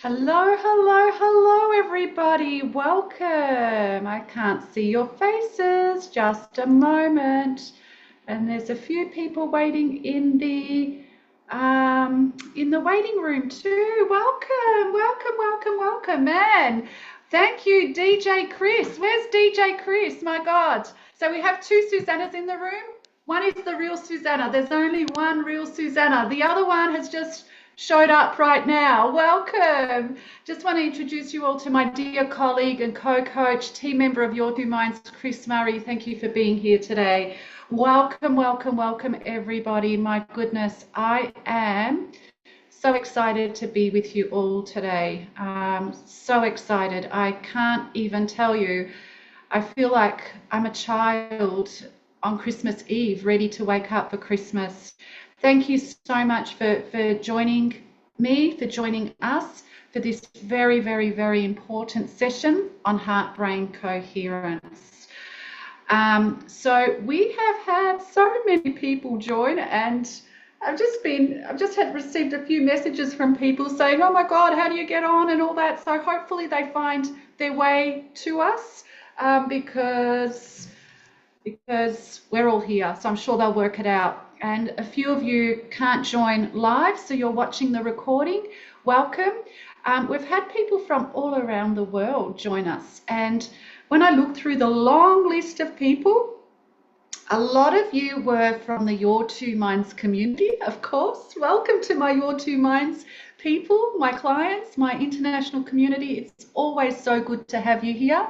Hello, hello, hello, everybody. Welcome. I can't see your faces. Just a moment. And there's a few people waiting in the waiting room too. Welcome, welcome, welcome, welcome, man. Thank you, DJ Chris. Where's DJ Chris? My God. So we have two Susannas in the room. One is the real Suzana. There's only one real Suzana. The other one has just showed up right now. Welcome. Just want to introduce you all to my dear colleague and co-coach, team member of Your Two Minds, Chris Murray. Thank you for being here today. Welcome, welcome, welcome, everybody. My goodness, I am so excited to be with you all today. So excited. I can't even tell you. I feel like I'm a child on Christmas Eve, ready to wake up for Christmas. Thank you so much for joining me, for joining us for this very, very, very important session on heart-brain coherence. So we have had so many people join, and I've just had received a few messages from people saying, oh my God, how do you get on and all that. So hopefully they find their way to us because we're all here. So I'm sure they'll work it out. And a few of you can't join live, so you're watching the recording. Welcome. We've had people from all around the world join us. And when I look through the long list of people, a lot of you were from the Your Two Minds community, of course. Welcome to my Your Two Minds people, my clients, my international community. It's always so good to have you here.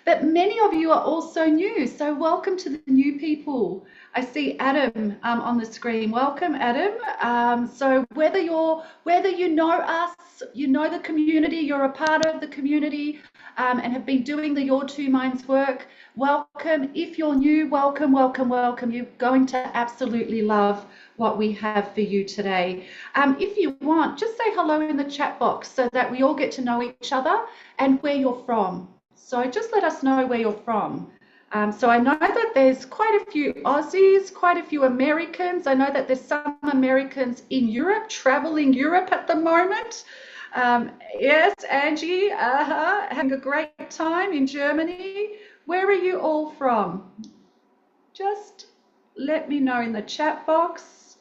But many of you are also new, so welcome to the new people. I see Adam on the screen. Welcome, Adam. So whether you know us, you know the community, you're a part of the community, and have been doing the Your Two Minds work, welcome. If you're new, welcome, welcome, welcome. You're going to absolutely love what we have for you today. If you want, just say hello in the chat box so that we all get to know each other and where you're from. So just let us know where you're from. So I know that there's quite a few Aussies, quite a few Americans. I know that there's some Americans in Europe, traveling Europe at the moment. Yes, Angie, having a great time in Germany. Where are you all from? Just let me know in the chat box.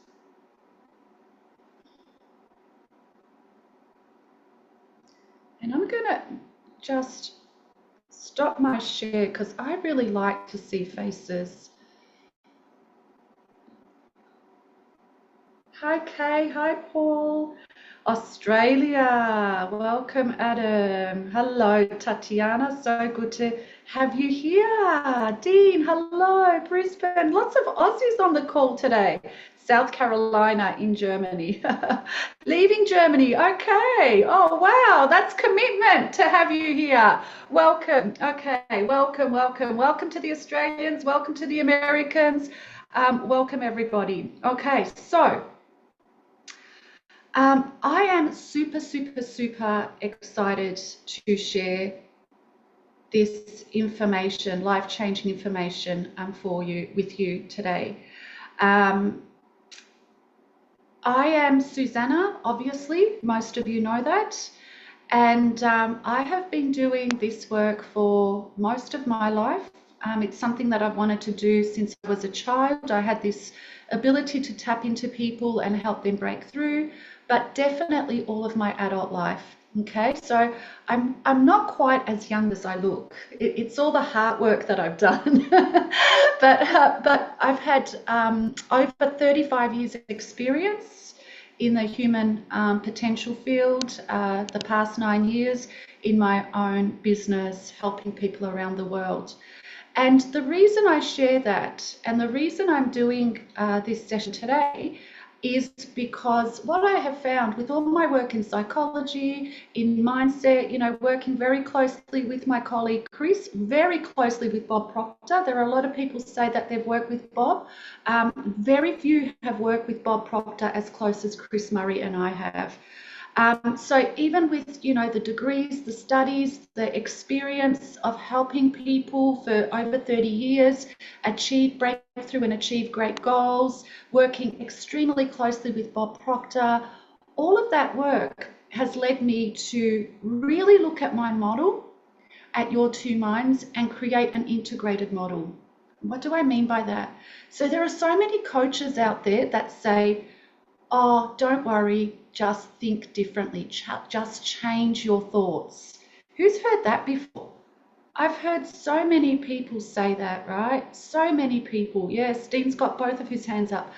And I'm going to just stop my share because I really like to see faces. Hi Kay, hi Paul. Australia, welcome Adam. Hello Tatiana, so good to have you here. Dean, hello. Brisbane, lots of Aussies on the call today. South Carolina in Germany. Leaving Germany, okay. Oh wow, that's commitment to have you here. Welcome, okay, welcome, welcome. Welcome to the Australians, welcome to the Americans. Welcome everybody. Okay, so I am super, super, super excited to share this information, life-changing information with you today. I am Suzana, obviously, most of you know that, and I have been doing this work for most of my life. It's something that I've wanted to do since I was a child. I had this ability to tap into people and help them break through, but definitely all of my adult life. Okay, so I'm not quite as young as I look. It's all the hard work that I've done, but I've had over 35 years of experience in the human potential field. The past 9 years in my own business, helping people around the world. And the reason I share that, and the reason I'm doing this session today, is because what I have found with all my work in psychology, in mindset, you know, working very closely with my colleague Chris, very closely with Bob Proctor. There are a lot of people say that they've worked with Bob. Very few have worked with Bob Proctor as close as Chris Murray and I have. So even with, you know, the degrees, the studies, the experience of helping people for over 30 years achieve breakthrough and achieve great goals, working extremely closely with Bob Proctor, all of that work has led me to really look at my model, at your two minds, and create an integrated model. What do I mean by that? So there are so many coaches out there that say, oh, don't worry, just think differently, just change your thoughts. Who's heard that before? I've heard so many people say that, right? So many people. Yes, Dean's got both of his hands up.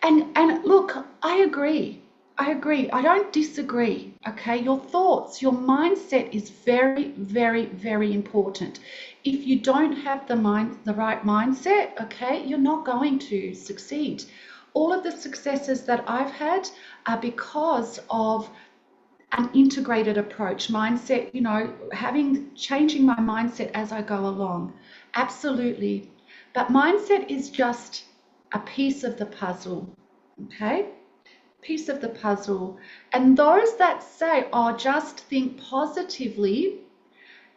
And look, I agree. I don't disagree. Okay, your thoughts, your mindset is very, very, very important. If you don't have the right mindset, okay, you're not going to succeed. All of the successes that I've had are because of an integrated approach, mindset, changing my mindset as I go along. Absolutely. But mindset is just a piece of the puzzle, okay? Piece of the puzzle. And those that say, oh, just think positively,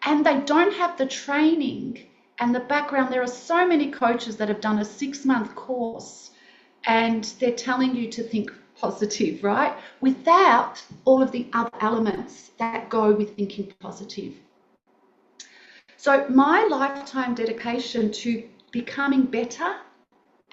and they don't have the training and the background. There are so many coaches that have done a 6-month course and they're telling you to think positive, right? Without all of the other elements that go with thinking positive. So my lifetime dedication to becoming better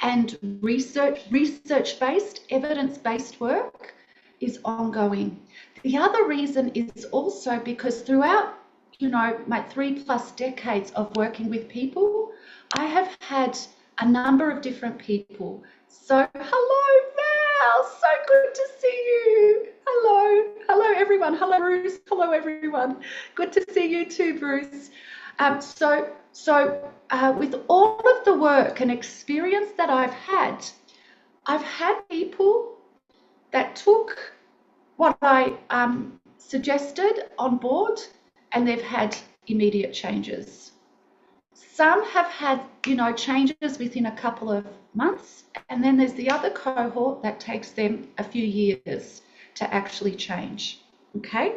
and research-based, evidence-based work is ongoing. The other reason is also because throughout, my 3+ decades of working with people, I have had a number of different people. So, hello, Val, so good to see you. Hello everyone. Hello, Bruce. Hello, everyone. Good to see you too, Bruce. With all of the work and experience that I've had people that took what I suggested on board and they've had immediate changes. Some have had, changes within a couple of months, and then there's the other cohort that takes them a few years to actually change. Okay,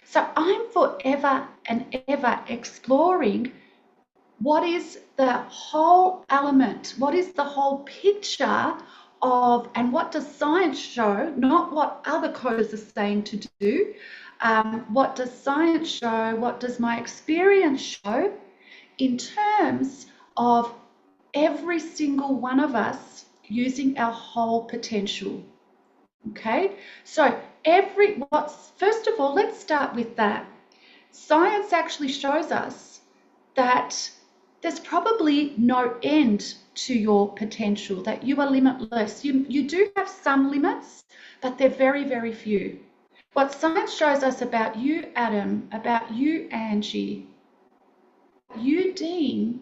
so I'm forever and ever exploring what is the whole element, what is the whole picture of, and what does science show, not what other coaches are saying to do. What does science show? What does my experience show in terms of every single one of us using our whole potential? Okay, so first of all, let's start with that. Science actually shows us that there's probably no end to your potential, that you are limitless. You do have some limits, but they're very, very few. What science shows us about you, Adam, about you, Angie, you, Dean,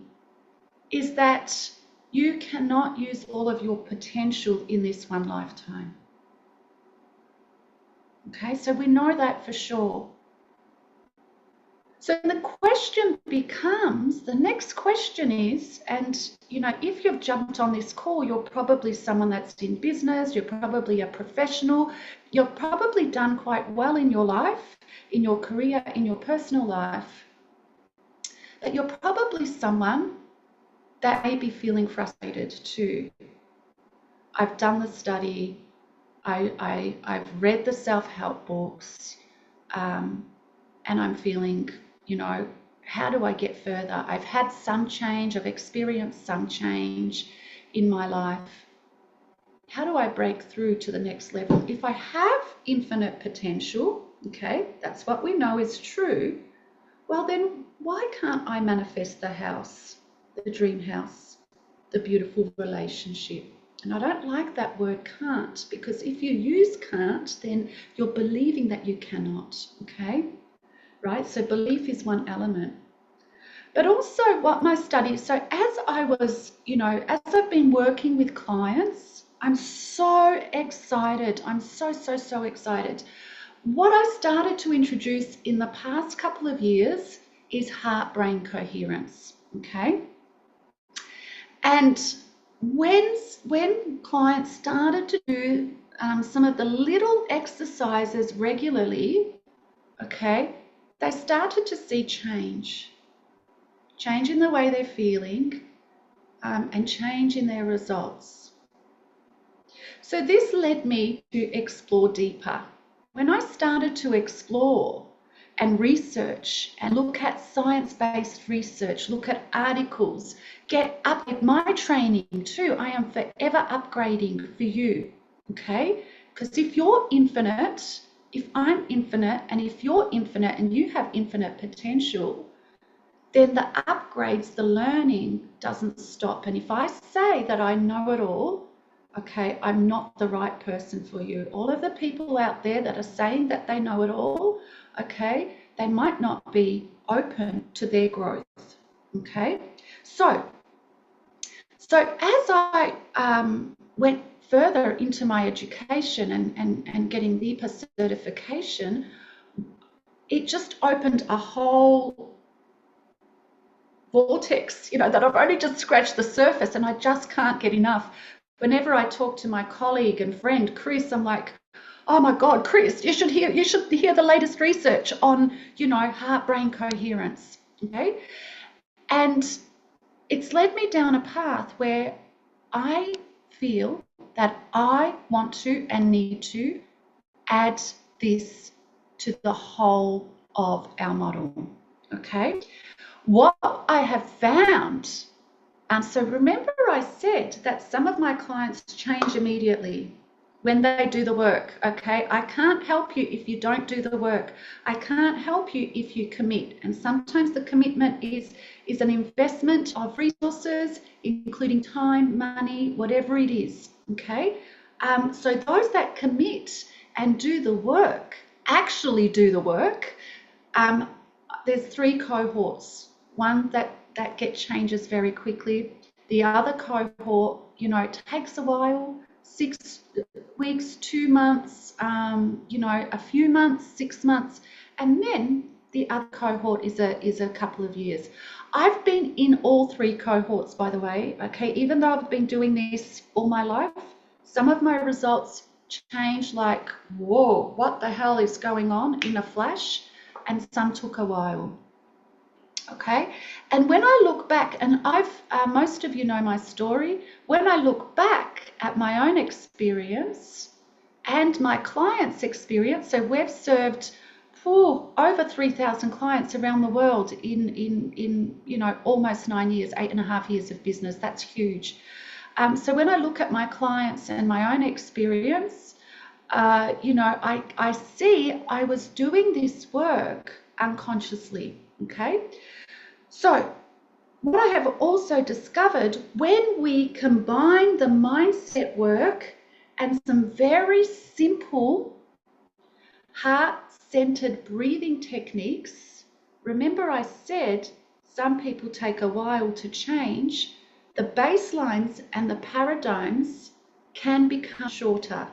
is that you cannot use all of your potential in this one lifetime. Okay, so we know that for sure. So the question becomes, the next question is, and if you've jumped on this call, you're probably someone that's in business, you're probably a professional, you've probably done quite well in your life, in your career, in your personal life, but you're probably someone that may be feeling frustrated too. I've done the study, I've read the self-help books, and I'm feeling, how do I get further? I've had some change, I've experienced some change in my life. How do I break through to the next level? If I have infinite potential, okay, that's what we know is true, well then why can't I manifest the house, the dream house, the beautiful relationship? And I don't like that word can't, because if you use can't, then you're believing that you cannot, okay? Right? So belief is one element. But also what my studies, so as I was, as I've been working with clients, I'm so excited. I'm so excited. What I started to introduce in the past couple of years is heart-brain coherence, okay? And when clients started to do some of the little exercises regularly, okay, they started to see change in the way they're feeling, and change in their results. So this led me to explore deeper. when I started to explore and research and look at science-based research, look at articles, get up with my training too. I am forever upgrading for you, okay? Because if you're infinite, if I'm infinite, and if you're infinite and you have infinite potential, then the upgrades, the learning doesn't stop. And if I say that I know it all, okay, I'm not the right person for you. All of the people out there that are saying that they know it all, okay, they might not be open to their growth, okay? So as I went further into my education and getting the certification, it just opened a whole vortex, you know, that I've only just scratched the surface, and I just can't get enough. Whenever I talk to my colleague and friend Chris, I'm like, oh my God, Chris, you should hear the latest research on, you know, heart-brain coherence, okay? And it's led me down a path where I feel that I want to and need to add this to the whole of our model, okay? What I have found, so remember I said that some of my clients change immediately when they do the work, okay? I can't help you if you don't do the work. I can't help you if you commit. And sometimes the commitment is an investment of resources, including time, money, whatever it is, okay? So those that commit and do the work, actually do the work, there's 3 cohorts. One that get changes very quickly. The other cohort, you know, it takes a while, 6 weeks, 2 months, you know, a few months, 6 months, and then the other cohort is a couple of years. I've been in all 3 cohorts, by the way, okay? Even though I've been doing this all my life, some of my results changed like, whoa, what the hell is going on, in a flash, and some took a while. Okay, and when I look back, and most of you know my story, when I look back at my own experience and my clients' experience, so we've served over 3,000 clients around the world in you know, almost 9 years, 8.5 years of business. That's huge. So when I look at my clients and my own experience, you know, I see I was doing this work unconsciously, okay? So what I have also discovered, when we combine the mindset work and some very simple heart-centered breathing techniques, remember I said some people take a while to change, the baselines and the paradigms can become shorter.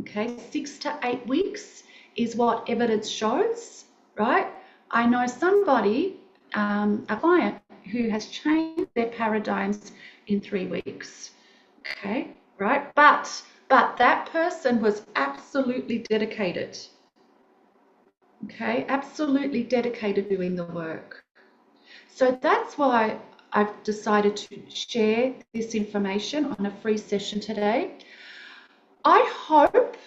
Okay, 6 to 8 weeks is what evidence shows, right? I know somebody, a client, who has changed their paradigms in 3 weeks, okay, right? But that person was absolutely dedicated, okay, absolutely dedicated doing the work. So that's why I've decided to share this information on a free session today. I hope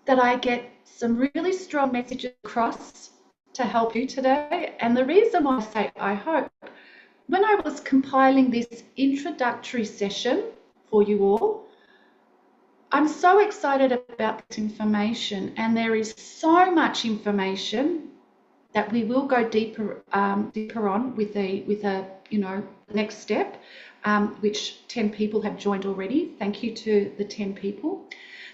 that I get some really strong messages across to help you today. And the reason why I say I hope, when I was compiling this introductory session for you all, I'm so excited about this information, and there is so much information that we will go deeper on with a you know, next step, which 10 people have joined already. Thank you to the 10 people.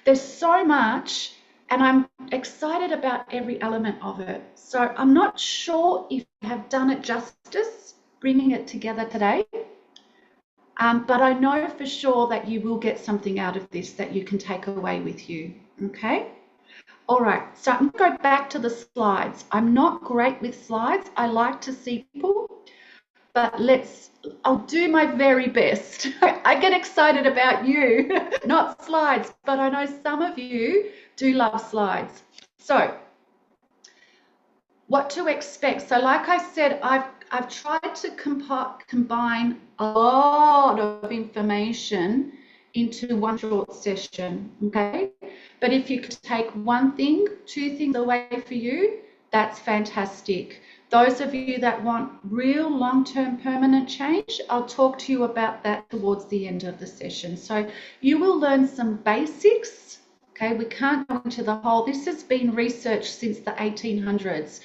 There's so much, and I'm excited about every element of it. So I'm not sure if I have done it justice bringing it together today, but I know for sure that you will get something out of this that you can take away with you, okay? All right, so I'm going to go back to the slides. I'm not great with slides. I like to see people, but I'll do my very best. I get excited about you, not slides, but I know some of you do love slides. So what to expect? So like I said, I've tried to combine a lot of information into one short session, okay? But if you could take one thing, two things away for you, that's fantastic. Those of you that want real long-term permanent change, I'll talk to you about that towards the end of the session. So you will learn some basics. Okay, we can't go into the whole. This has been researched since the 1800s.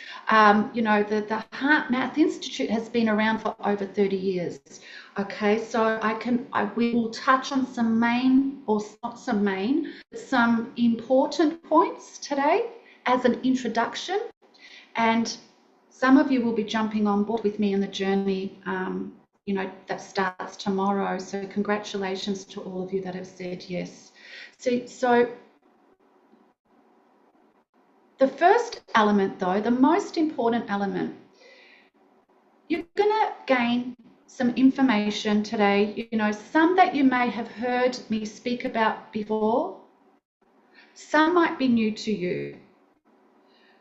You know, the Heart Math Institute has been around for over 30 years. Okay, so we will touch on some main, or not some main, but some important points today as an introduction. And some of you will be jumping on board with me in the journey, you know, that starts tomorrow. So congratulations to all of you that have said yes. So the first element, though, the most important element, you're going to gain some information today, you know, some that you may have heard me speak about before. Some might be new to you.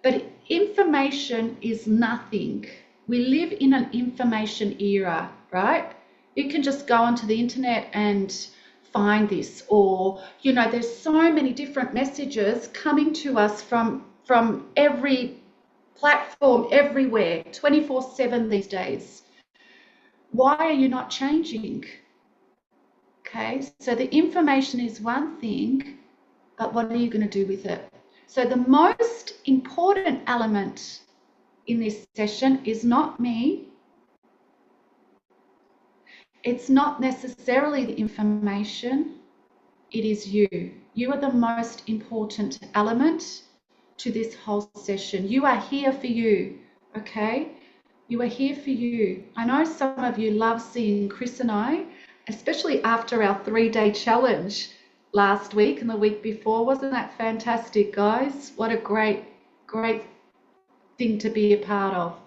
But information is nothing. We live in an information era, right? You can just go onto the internet and find this, or, you know, there's so many different messages coming to us from every platform, everywhere, 24/7 these days. Why are you not changing? Okay, so the information is one thing, but what are you going to do with it? So the most important element in this session is not me. It's not necessarily the information. It is you. You are the most important element to this whole session. You are here for you, okay? You are here for you. I know some of you love seeing Chris and I, especially after our 3-day challenge last week and the week before. Wasn't that fantastic, guys? What a great thing to be a part of.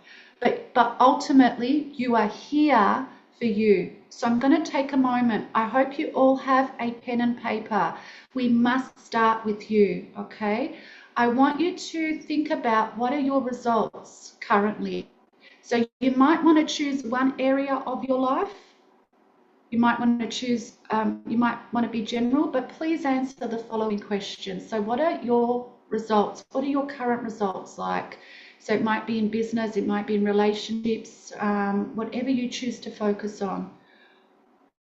But ultimately, you are here for you. So I'm going to take a moment. I hope you all have a pen and paper. We must start with you, okay? I want you to think about, what are your results currently? So you might want to choose one area of your life. You might want to choose, you might want to be general, but please answer the following questions. So what are your results? What are your current results like? So it might be in business, it might be in relationships, whatever you choose to focus on.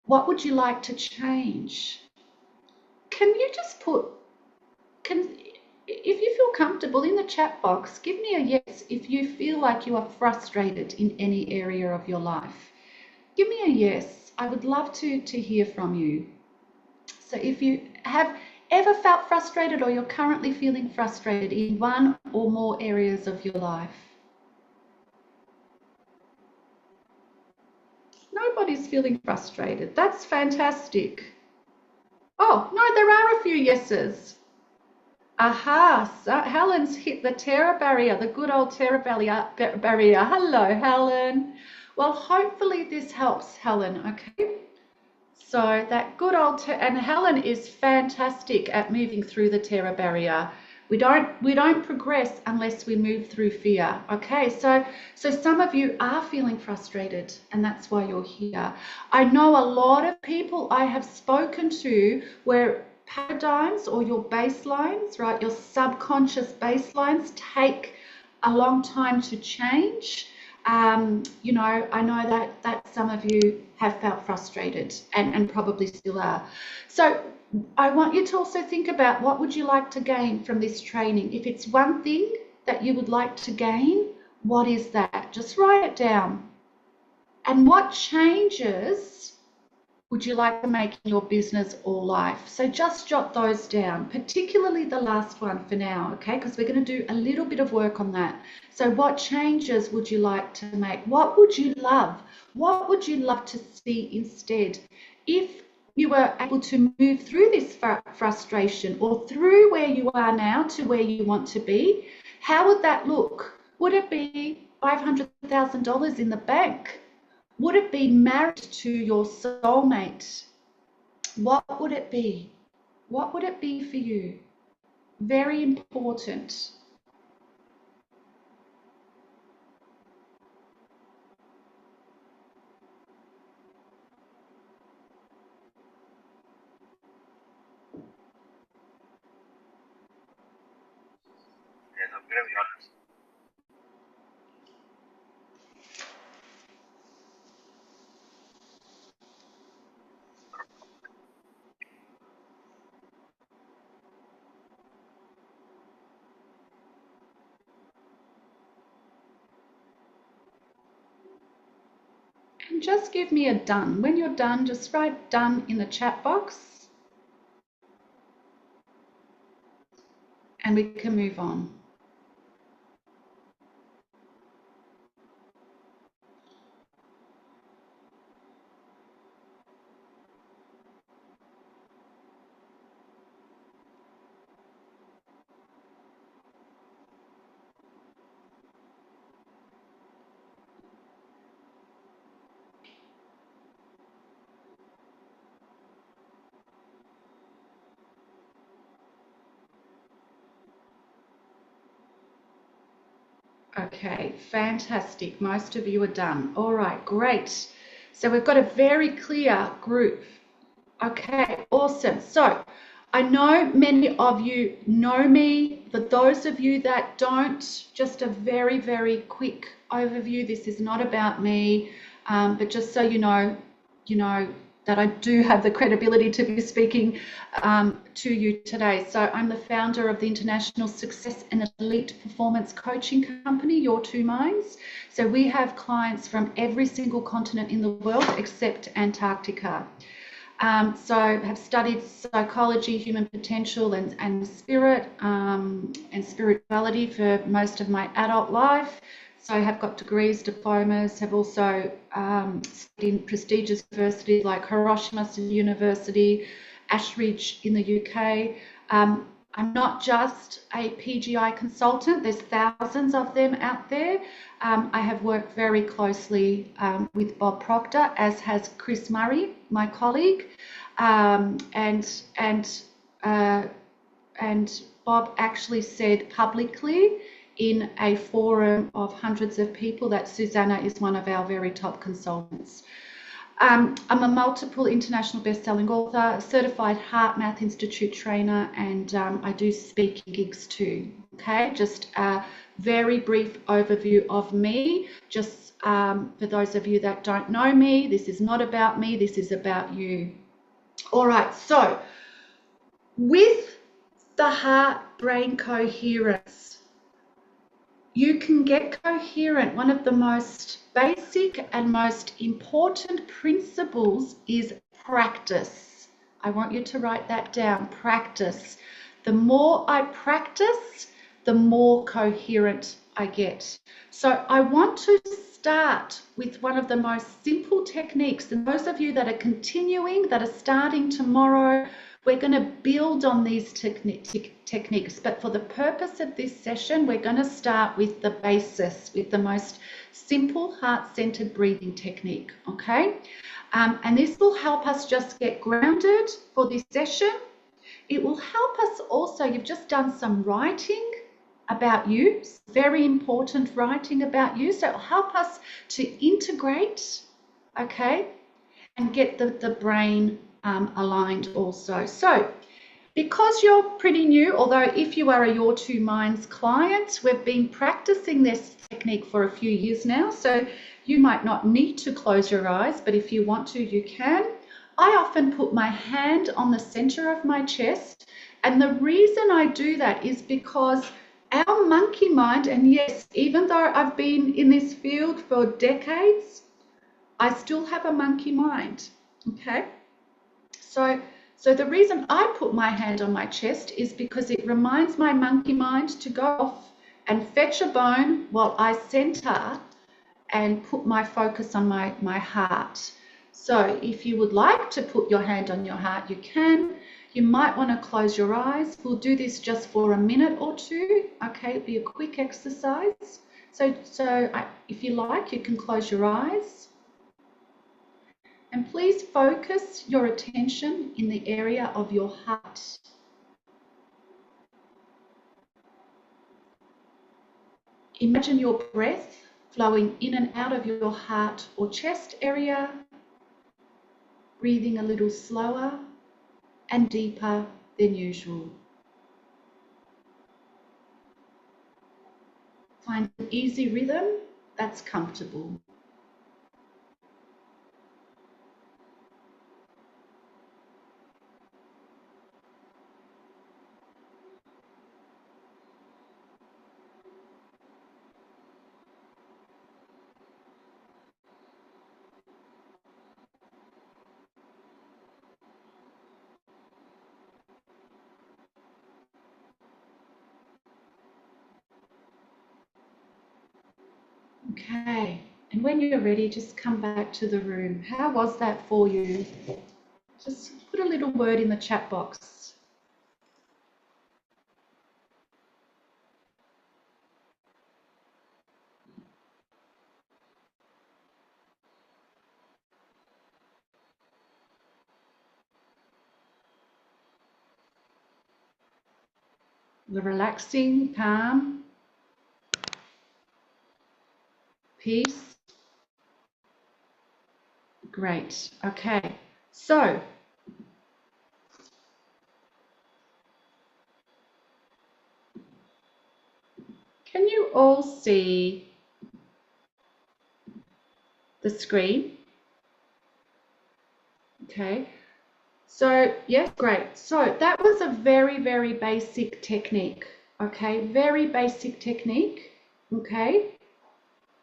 What would you like to change? Can you just put, if you feel comfortable in the chat box, give me a yes if you feel like you are frustrated in any area of your life. Give me a yes. I would love to hear from you. So if you have ever felt frustrated, or you're currently feeling frustrated in one or more areas of your life. Nobody's feeling frustrated. That's fantastic. Oh, no, there are a few yeses. Aha, so Helen's hit the terror barrier, the good old terror barrier. Hello, Helen. Well, hopefully this helps, Helen, okay? So that good old, and Helen is fantastic at moving through the terror barrier. We don't progress unless we move through fear. Okay, so some of you are feeling frustrated, and that's why you're here. I know a lot of people I have spoken to where paradigms, or your baselines, right, your subconscious baselines, take a long time to change. You know, I know that some of you have felt frustrated and probably still are. So I want you to also think about, what would you like to gain from this training? If it's one thing that you would like to gain, what is that? Just write it down. And what changes would you like to make in your business or life? So just jot those down, particularly the last one for now, okay? Because we're going to do a little bit of work on that. So what changes would you like to make? What would you love? What would you love to see instead? If you were able to move through this frustration, or through where you are now to where you want to be, how would that look? Would it be $500,000 in the bank? Would it be married to your soulmate? What would it be? What would it be for you? Very important. And just give me a done. When you're done, just write done in the chat box and we can move on. Okay, fantastic. Most of you are done. All right, great. So we've got a very clear group. Okay, awesome. So I know many of you know me. For those of you that don't, just a very, very quick overview. This is not about me, but just so you know that I do have the credibility to be speaking to you today. So I'm the founder of the International Success and Elite Performance Coaching Company, Your Two Minds. So we have clients from every single continent in the world except Antarctica. So have studied psychology, human potential and spirit and spirituality for most of my adult life. So I have got degrees, diplomas, have also studied in prestigious universities like Hiroshima University, Ashridge in the UK. I'm not just a PGI consultant, there's thousands of them out there. I have worked very closely with Bob Proctor, as has Chris Murray, my colleague, and Bob actually said publicly in a forum of hundreds of people that Suzana is one of our very top consultants. I'm a multiple international best-selling author, certified Heart Math Institute trainer, and I do speaking gigs too. Okay, just a very brief overview of me. Just for those of you that don't know me, this is not about me, this is about you. All right, so with the heart-brain coherence, you can get coherent. One of the most basic and most important principles is practice. I want you to write that down, practice. The more I practice, the more coherent I get. So I want to start with one of the most simple techniques. And those of you that are continuing, that are starting tomorrow, we're going to build on these techniques, but for the purpose of this session, we're going to start with the basis, with the most simple heart-centered breathing technique, okay? And this will help us just get grounded for this session. It will help us also, you've just done some writing about you, very important writing about you, so it'll help us to integrate, okay, and get the brain aligned also. So because you're pretty new, although if you are a Your Two Minds client, we've been practicing this technique for a few years now, so you might not need to close your eyes, but if you want to, you can. I often put my hand on the center of my chest, and the reason I do that is because our monkey mind, and yes, even though I've been in this field for decades, I still have a monkey mind, okay? So the reason I put my hand on my chest is because it reminds my monkey mind to go off and fetch a bone while I center and put my focus on my heart. So if you would like to put your hand on your heart, you can. You might want to close your eyes. We'll do this just for a minute or two, okay? It'll be a quick exercise. So if you like, you can close your eyes. And please focus your attention in the area of your heart. Imagine your breath flowing in and out of your heart or chest area, breathing a little slower and deeper than usual. Find an easy rhythm that's comfortable. Okay, and when you're ready, just come back to the room. How was that for you? Just put a little word in the chat box. The relaxing, calm, peace. Great. Okay, so can you all see the screen? Okay, so yes, great. So that was a very, very basic technique. Okay, very basic technique. Okay,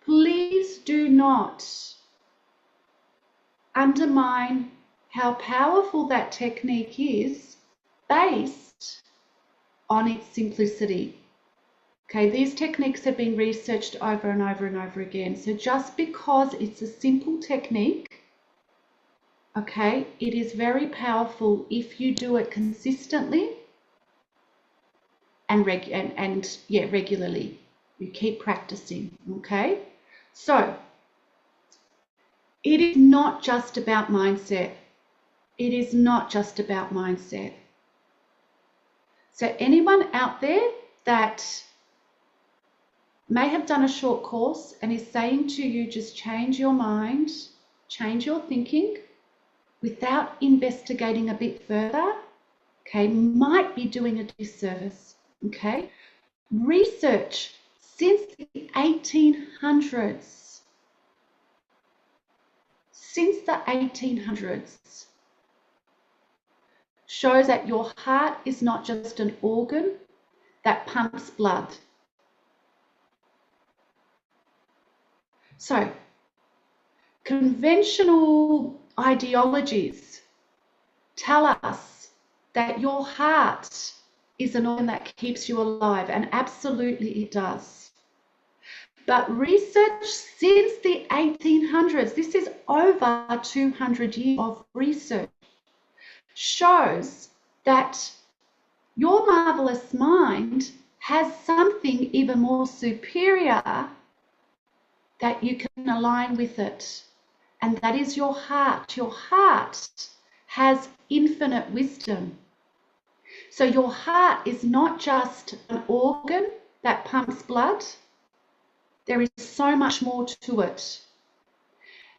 please do not undermine how powerful that technique is based on its simplicity. Okay, these techniques have been researched over and over and over again. So just because it's a simple technique, okay, it is very powerful if you do it consistently and regularly. You keep practicing, okay? So it is not just about mindset. It is not just about mindset. So anyone out there that may have done a short course and is saying to you, just change your mind, change your thinking without investigating a bit further, okay, might be doing a disservice, okay? Research since the 1800s, shows that your heart is not just an organ that pumps blood. So, conventional ideologies tell us that your heart is an organ that keeps you alive, and absolutely it does. But research since the 1800s, this is over 200 years of research, shows that your marvelous mind has something even more superior that you can align with it, and that is your heart. Your heart has infinite wisdom. So your heart is not just an organ that pumps blood. There is so much more to it.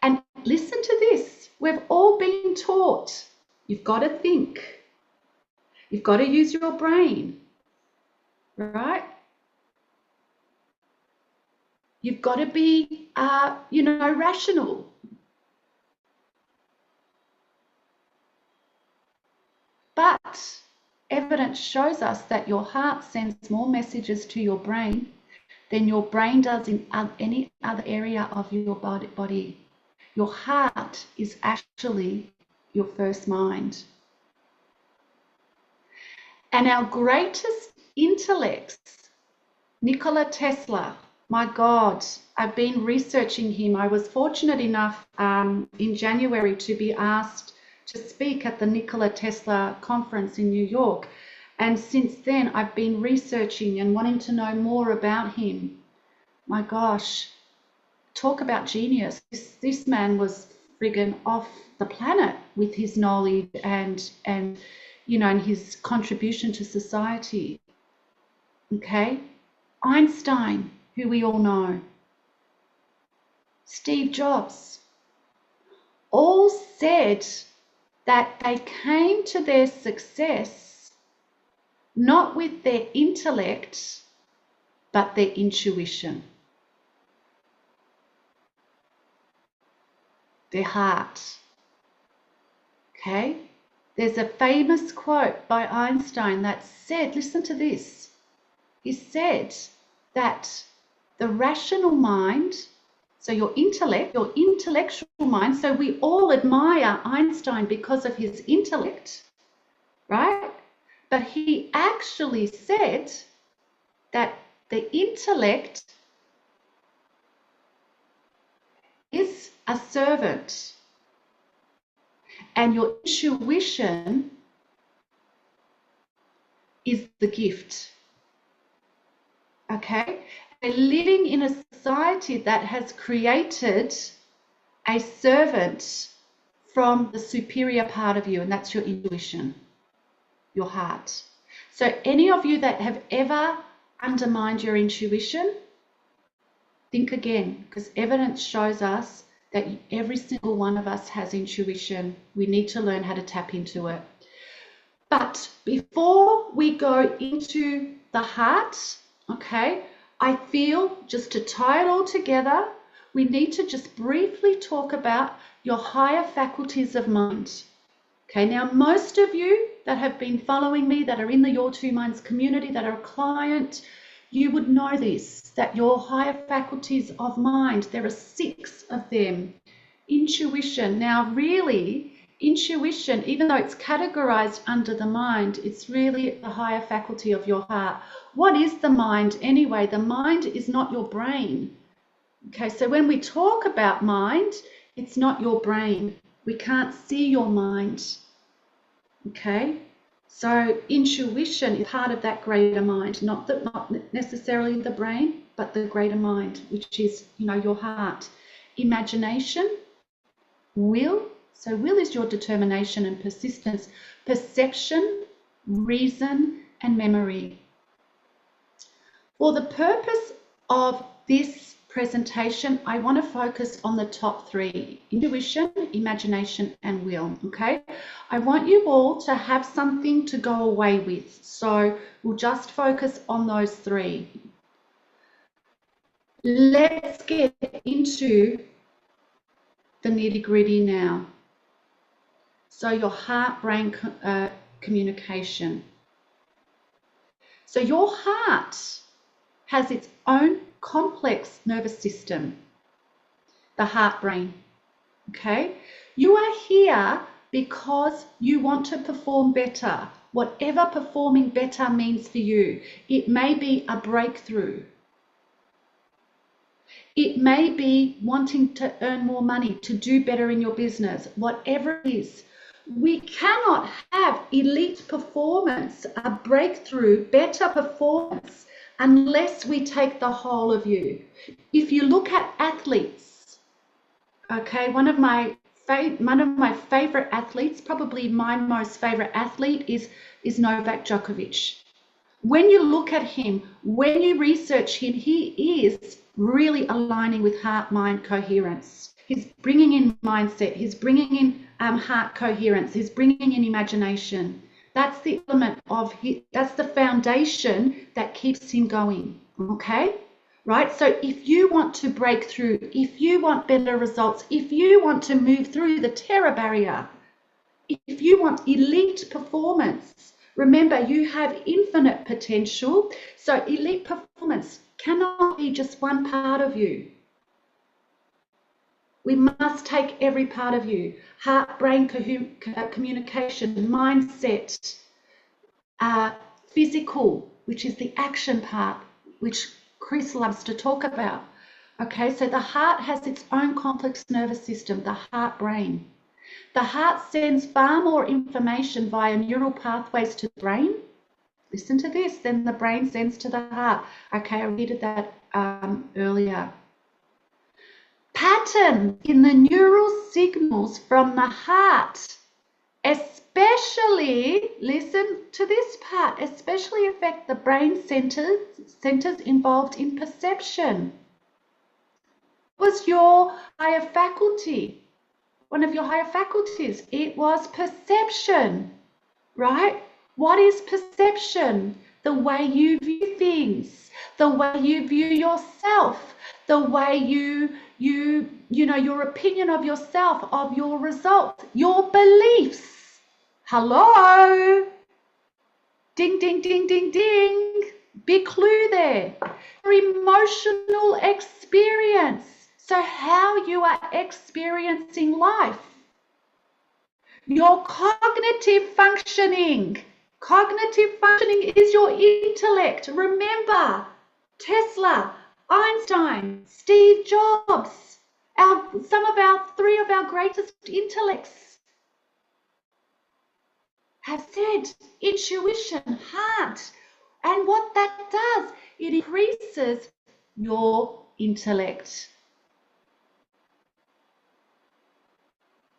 And listen to this. We've all been taught you've got to think. You've got to use your brain, right? You've got to be, rational. But evidence shows us that your heart sends more messages to your brain than your brain does in any other area of your body. Your heart is actually your first mind. And our greatest intellects, Nikola Tesla, my God, I've been researching him. I was fortunate enough in January to be asked to speak at the Nikola Tesla conference in New York. And since then, I've been researching and wanting to know more about him. My gosh, talk about genius. This man was friggin' off the planet with his knowledge and his contribution to society. Okay? Einstein, who we all know, Steve Jobs, all said that they came to their success not with their intellect, but their intuition, their heart. Okay? There's a famous quote by Einstein that said, listen to this, he said that the rational mind, so your intellect, your intellectual mind, so we all admire Einstein because of his intellect, right? But he actually said that the intellect is a servant and your intuition is the gift. Okay? We're living in a society that has created a servant from the superior part of you, and that's your intuition, your heart. So any of you that have ever undermined your intuition, think again, because evidence shows us that every single one of us has intuition. We need to learn how to tap into it. But before we go into the heart, okay, I feel just to tie it all together, we need to just briefly talk about your higher faculties of mind. Okay, now most of you that have been following me, that are in the Your Two Minds community, that are a client, you would know this, that your higher faculties of mind, there are 6 of them. Intuition. Now really, intuition, even though it's categorized under the mind, it's really the higher faculty of your heart. What is the mind anyway? The mind is not your brain. Okay, so when we talk about mind, it's not your brain. We can't see your mind. Okay, so intuition is part of that greater mind, not necessarily the brain, but the greater mind, which is, your heart. Imagination, will. So will is your determination and persistence. Perception, reason, and memory. For the purpose of this presentation, I want to focus on the top 3, intuition, imagination, and will, okay? I want you all to have something to go away with, so we'll just focus on those 3. Let's get into the nitty-gritty now. So your heart-brain communication. So your heart has its own complex nervous system, the heart-brain, okay? You are here because you want to perform better, whatever performing better means for you. It may be a breakthrough. It may be wanting to earn more money, to do better in your business, whatever it is. We cannot have elite performance, a breakthrough, better performance, unless we take the whole of you. If you look at athletes, okay, one of my favorite athletes, probably my most favorite athlete is Novak Djokovic. When you look at him, when you research him, he is really aligning with heart-mind coherence. He's bringing in mindset, he's bringing in heart coherence, he's bringing in imagination. That's the element of that's the foundation that keeps him going, okay? Right? So if you want to break through, if you want better results, if you want to move through the terror barrier, if you want elite performance, remember you have infinite potential. So elite performance cannot be just one part of you. We must take every part of you. Heart-brain communication, mindset, physical, which is the action part, which Chris loves to talk about. Okay, so the heart has its own complex nervous system, the heart-brain. The heart sends far more information via neural pathways to the brain. Listen to this, then the brain sends to the heart. Okay, I repeated that earlier. Pattern in the neural signals from the heart, especially, listen to this part, especially affect the brain centers involved in perception. What was your higher faculty? One of your higher faculties, it was perception, right? What is perception? the way you view things, the way you view yourself, the way you know, your opinion of yourself, of your results, your beliefs. Hello? Ding, ding, ding, ding, ding. Big clue there. Your emotional experience. So how you are experiencing life. Your cognitive functioning. Cognitive functioning is your intellect. Remember, Tesla, Einstein, Steve Jobs, three of our greatest intellects have said intuition, heart. And what that does, it increases your intellect.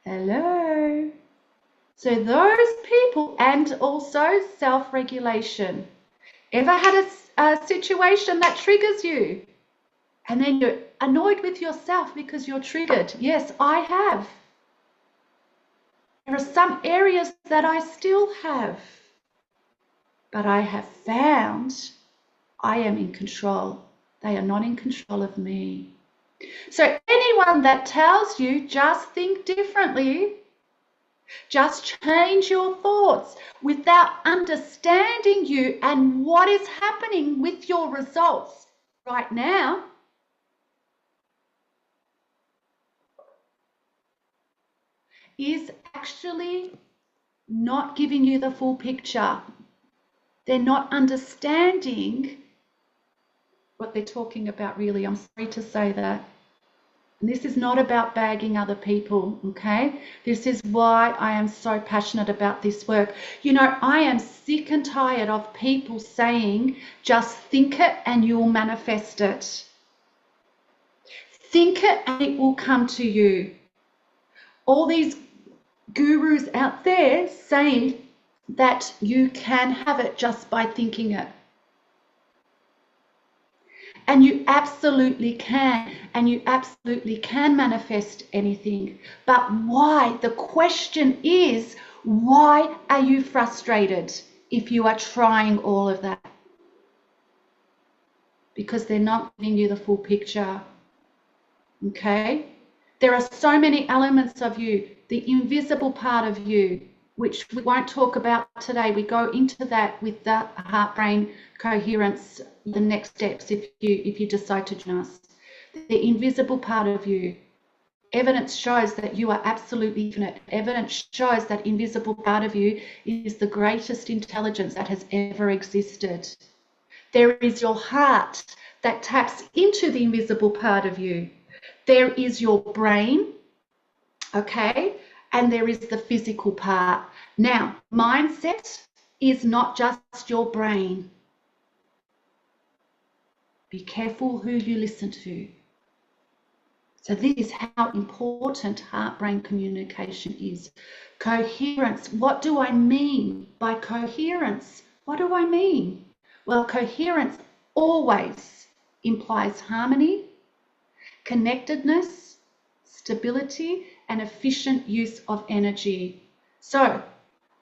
Hello. So those people, and also self-regulation. Ever had a situation that triggers you and then you're annoyed with yourself because you're triggered? Yes, I have. There are some areas that I still have, but I have found I am in control. They are not in control of me. So anyone that tells you just think differently, just change your thoughts without understanding you and what is happening with your results right now, is actually not giving you the full picture. They're not understanding what they're talking about, really. I'm sorry to say that. And this is not about bagging other people, okay? This is why I am so passionate about this work. You know, I am sick and tired of people saying, just think it and you'll manifest it. Think it and it will come to you. All these gurus out there saying that you can have it just by thinking it. And you absolutely can, and you absolutely can manifest anything. But why? The question is, why are you frustrated if you are trying all of that? Because they're not giving you the full picture. Okay? There are so many elements of you, the invisible part of you, which we won't talk about today. We go into that with the heart-brain coherence, the next steps if you decide to join us. The invisible part of you. Evidence shows that you are absolutely infinite. Evidence shows that invisible part of you is the greatest intelligence that has ever existed. There is your heart that taps into the invisible part of you. There is your brain, okay? And there is the physical part. Now, mindset is not just your brain. Be careful who you listen to. So this is how important heart-brain communication is. Coherence. What do I mean by coherence? What do I mean? Well, coherence always implies harmony, connectedness, stability, and efficient use of energy. So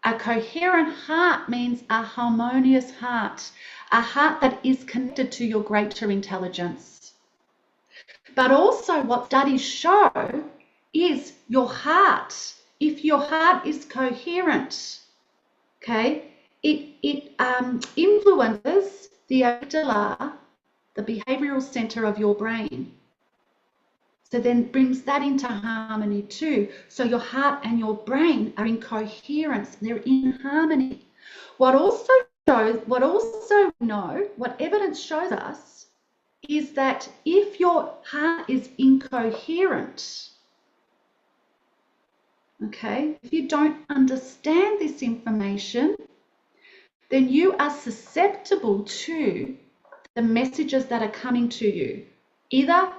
a coherent heart means a harmonious heart, a heart that is connected to your greater intelligence. But also what studies show is your heart. If your heart is coherent, okay, it influences the amygdala, the behavioral center of your brain. So then brings that into harmony too. So your heart and your brain are in coherence. They're in harmony. What evidence shows us is that if your heart is incoherent, okay, if you don't understand this information, then you are susceptible to the messages that are coming to you, either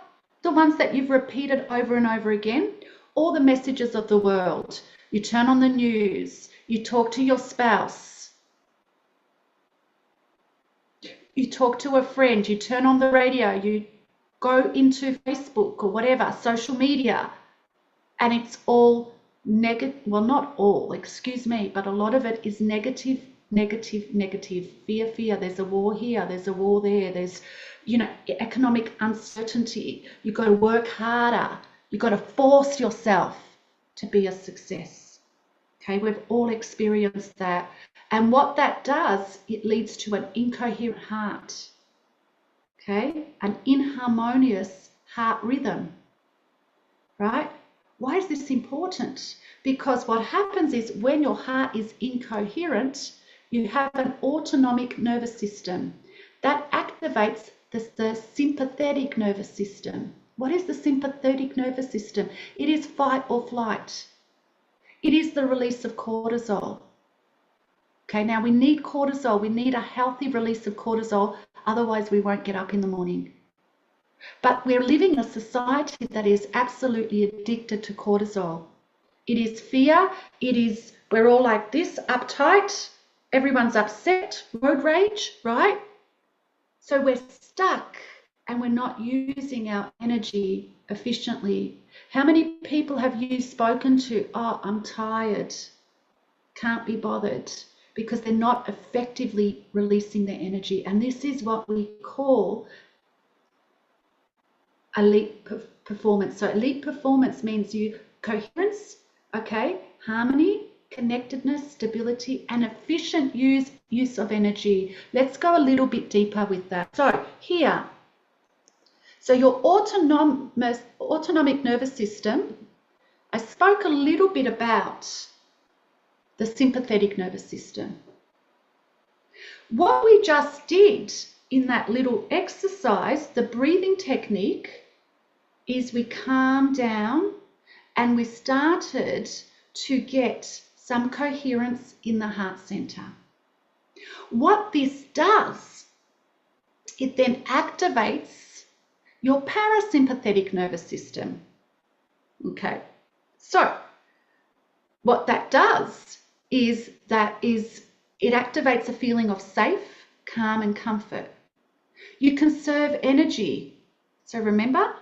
the ones that you've repeated over and over again, or the messages of the world. You turn on the news, you talk to your spouse, you talk to a friend, you turn on the radio, you go into Facebook or whatever, social media, and it's all negative. Well, not all, excuse me, but a lot of it is negative negative, fear, there's a war here, there's a war there, there's, economic uncertainty. You've got to work harder. You've got to force yourself to be a success. Okay, we've all experienced that. And what that does, it leads to an incoherent heart. Okay, an inharmonious heart rhythm, right? Why is this important? Because what happens is when your heart is incoherent, you have an autonomic nervous system that activates the sympathetic nervous system. What is the sympathetic nervous system? It is fight or flight. It is the release of cortisol. Okay, now we need cortisol. We need a healthy release of cortisol, otherwise we won't get up in the morning. But we're living in a society that is absolutely addicted to cortisol. It is fear. We're all like this, uptight. Everyone's upset, road rage, right? So we're stuck and we're not using our energy efficiently. How many people have you spoken to? Oh, I'm tired, can't be bothered, because they're not effectively releasing their energy. And this is what we call elite performance. So elite performance means coherence, okay, harmony, connectedness, stability, and efficient use of energy. Let's go a little bit deeper with that. So here, so your autonomic nervous system, I spoke a little bit about the sympathetic nervous system. What we just did in that little exercise, the breathing technique, is we calmed down and we started to get some coherence in the heart center. What this does, it then activates your parasympathetic nervous system. Okay, so what that does is it activates a feeling of safe, calm, and comfort. You conserve energy. So remember,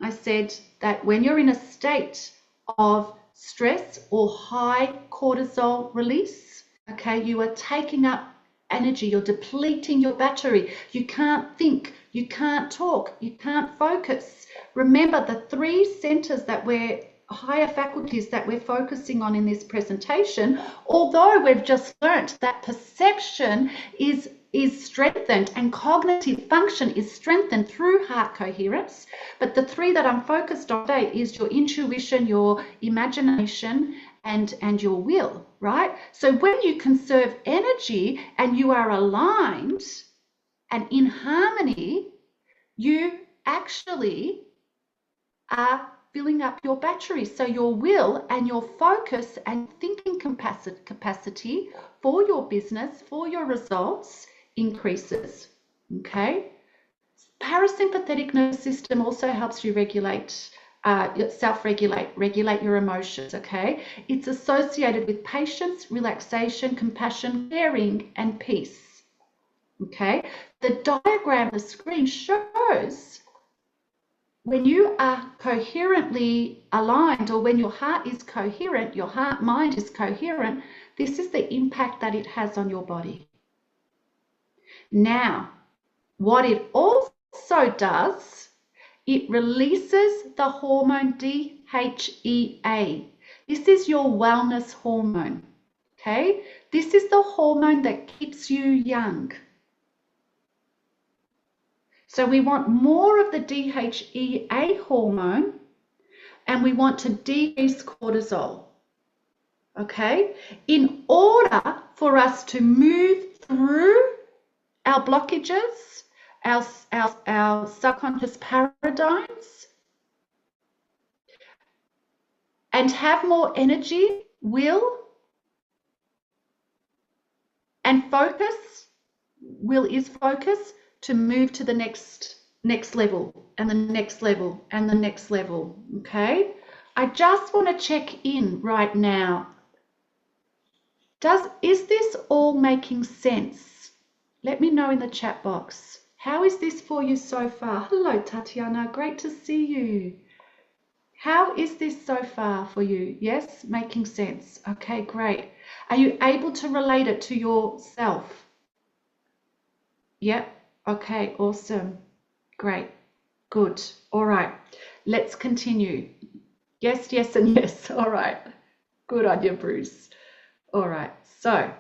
I said that when you're in a state of stress or high cortisol release, okay, you are taking up energy, you're depleting your battery, you can't think, you can't talk, you can't focus. Remember the three centers higher faculties that we're focusing on in this presentation, although we've just learnt that perception is strengthened and cognitive function is strengthened through heart coherence, but the three that I'm focused on today is your intuition, your imagination, and your will, right? So when you conserve energy and you are aligned and in harmony, you actually are filling up your battery. So your will and your focus and thinking capacity for your business, for your results, increases. Okay. Parasympathetic nervous system also helps you regulate, regulate your emotions. Okay. It's associated with patience, relaxation, compassion, caring, and peace. Okay. The diagram on the screen shows when you are coherently aligned, or when your heart is coherent, your mind is coherent, this is the impact that it has on your body. Now, what it also does, it releases the hormone DHEA. This is your wellness hormone, okay? This is the hormone that keeps you young. So we want more of the DHEA hormone, and we want to decrease cortisol, okay? In order for us to move through our blockages, our subconscious paradigms, and have more energy, will, and focus, will is focus, to move to the next level and the next level and the next level, okay? I just want to check in right now. Is this all making sense? Let me know in the chat box. How is this for you so far? Hello, Tatiana. Great to see you. How is this so far for you? Yes, making sense. Okay, great. Are you able to relate it to yourself? Yep. Okay, awesome. Great. Good. All right. Let's continue. Yes, yes, and yes. All right. Good on you, Bruce. All right. So,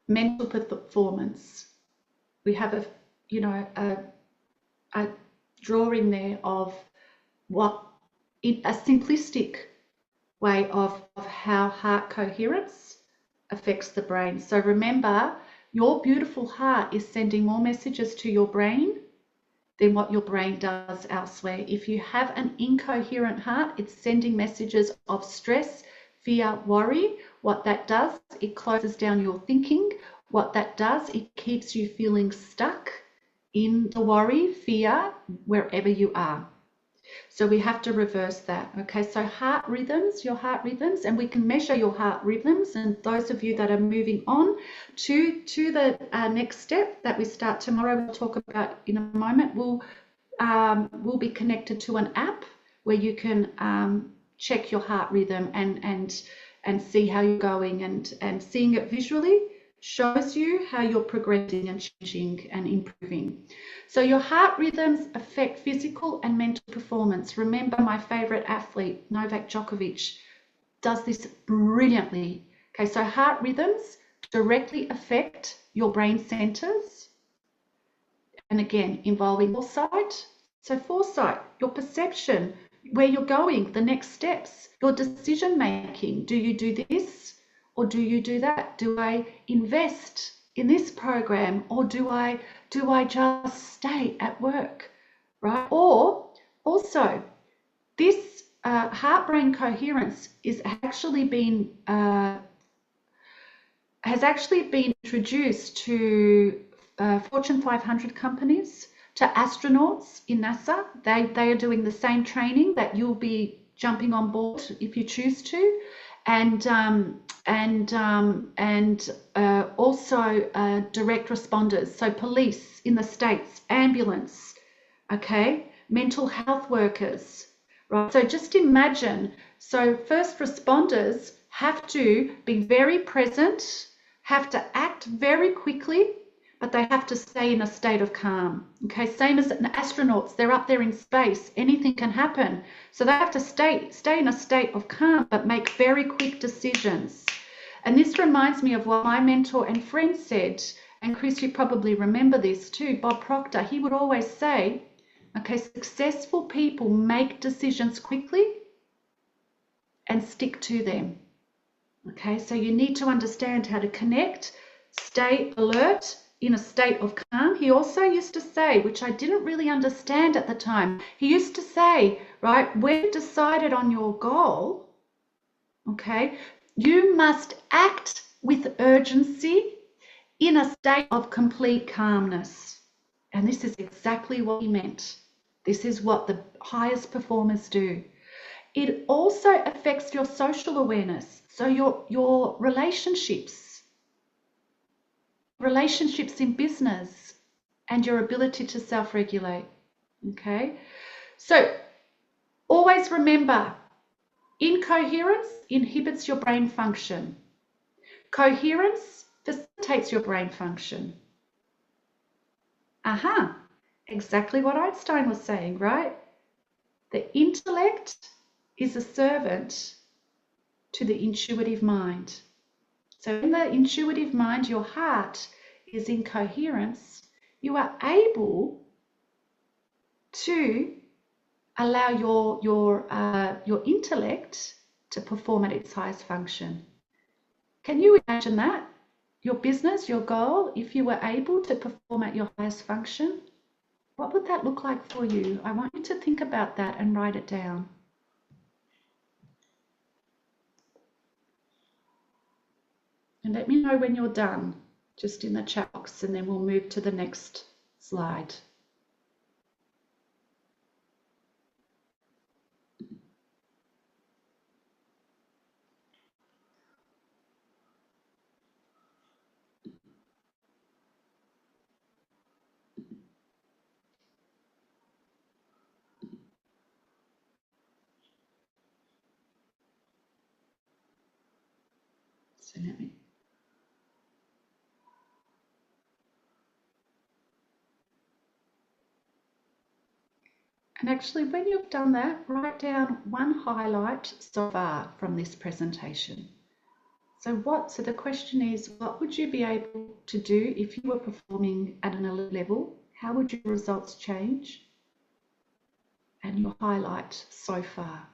mental performance. We have a drawing there of what in a simplistic way of how heart coherence affects the brain. So remember, your beautiful heart is sending more messages to your brain than what your brain does elsewhere. If you have an incoherent heart, it's sending messages of stress, fear, worry. What that does, it closes down your thinking. What that does, it keeps you feeling stuck in the worry, fear, wherever you are. So we have to reverse that. Okay, so heart rhythms, your heart rhythms, and we can measure your heart rhythms. And those of you that are moving on to the next step that we start tomorrow, we'll talk about in a moment, will be connected to an app where you can check your heart rhythm and see how you're going, and seeing it visually shows you how you're progressing and changing and improving. So your heart rhythms affect physical and mental performance. Remember, my favorite athlete, Novak Djokovic, does this brilliantly. Okay, so heart rhythms directly affect your brain centers. And again, involving foresight. So foresight, your perception, where you're going, the next steps, your decision making. Do you do this or do you do that? Do I invest in this program or do I just stay at work, right? Or also, this heart-brain coherence has actually been introduced to Fortune 500 companies, to astronauts in NASA. They are doing the same training that you'll be jumping on board if you choose to, and also direct responders, so police in the States, ambulance, okay, mental health workers, right? So just imagine, so first responders have to be very present, have to act very quickly, but they have to stay in a state of calm. Okay, same as astronauts, they're up there in space, anything can happen. So they have to stay in a state of calm, but make very quick decisions. And this reminds me of what my mentor and friend said, and Chris, you probably remember this too, Bob Proctor. He would always say, okay, successful people make decisions quickly and stick to them. Okay, so you need to understand how to connect, stay alert in a state of calm. He also used to say, which I didn't really understand at the time, he used to say, right, when you decided on your goal, okay, you must act with urgency in a state of complete calmness. And this is exactly what he meant. This is what the highest performers do. It also affects your social awareness. So your relationships in business, and your ability to self-regulate. Okay, so always remember, incoherence inhibits your brain function. Coherence facilitates your brain function. Aha, exactly what Einstein was saying, right? The intellect is a servant to the intuitive mind. So in the intuitive mind, your heart is in coherence, you are able to allow your intellect to perform at its highest function. Can you imagine that? Your business, your goal, if you were able to perform at your highest function, what would that look like for you? I want you to think about that and write it down. And let me know when you're done, just in the chat box, and then we'll move to the next slide. So let me. And actually, when you've done that, write down one highlight so far from this presentation. So the question is, what would you be able to do if you were performing at an elite level? How would your results change? And your highlight so far.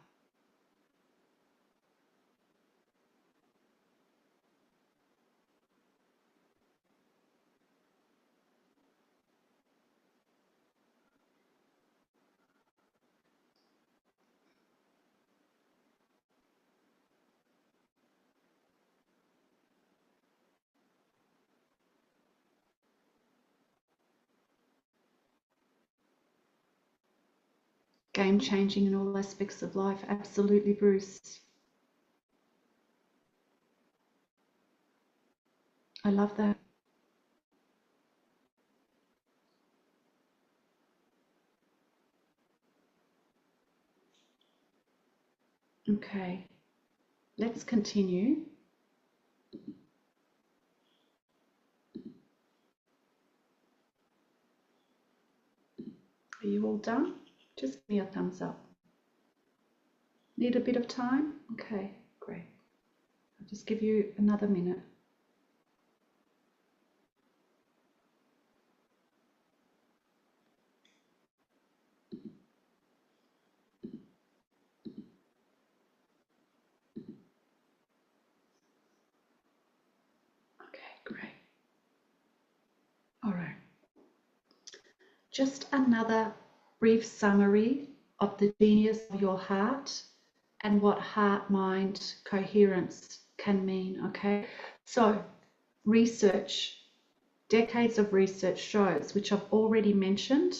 Game changing in all aspects of life. Absolutely, Bruce. I love that. Okay, let's continue. Are you all done? Just give me a thumbs up. Need a bit of time? Okay, great. I'll just give you another minute. Okay, great. All right. Just another brief summary of the genius of your heart and what heart-mind coherence can mean, okay? So research, decades of research shows, which I've already mentioned,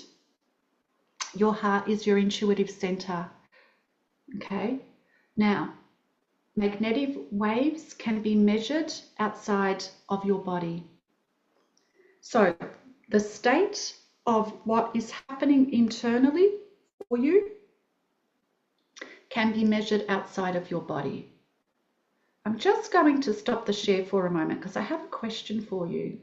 your heart is your intuitive center, okay? Now, magnetic waves can be measured outside of your body. So the state of what is happening internally for you can be measured outside of your body. I'm just going to stop the share for a moment because I have a question for you.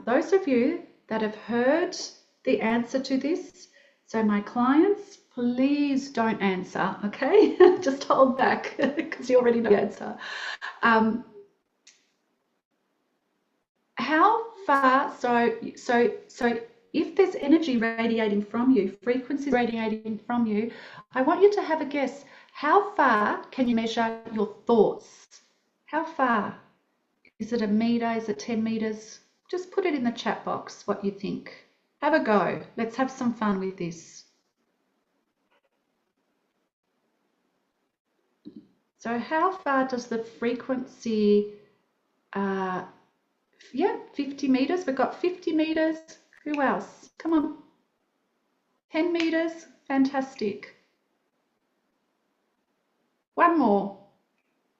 Those of you that have heard the answer to this, so my clients, please don't answer, okay? Just hold back because you already know the answer. How far, so if there's energy radiating from you, frequencies radiating from you, I want you to have a guess. How far can you measure your thoughts? How far? Is it a meter? Is it 10 meters? Just put it in the chat box what you think. Have a go. Let's have some fun with this. So how far does the frequency, yeah, 50 meters. We've got 50 meters. Who else? Come on. 10 meters. Fantastic. One more.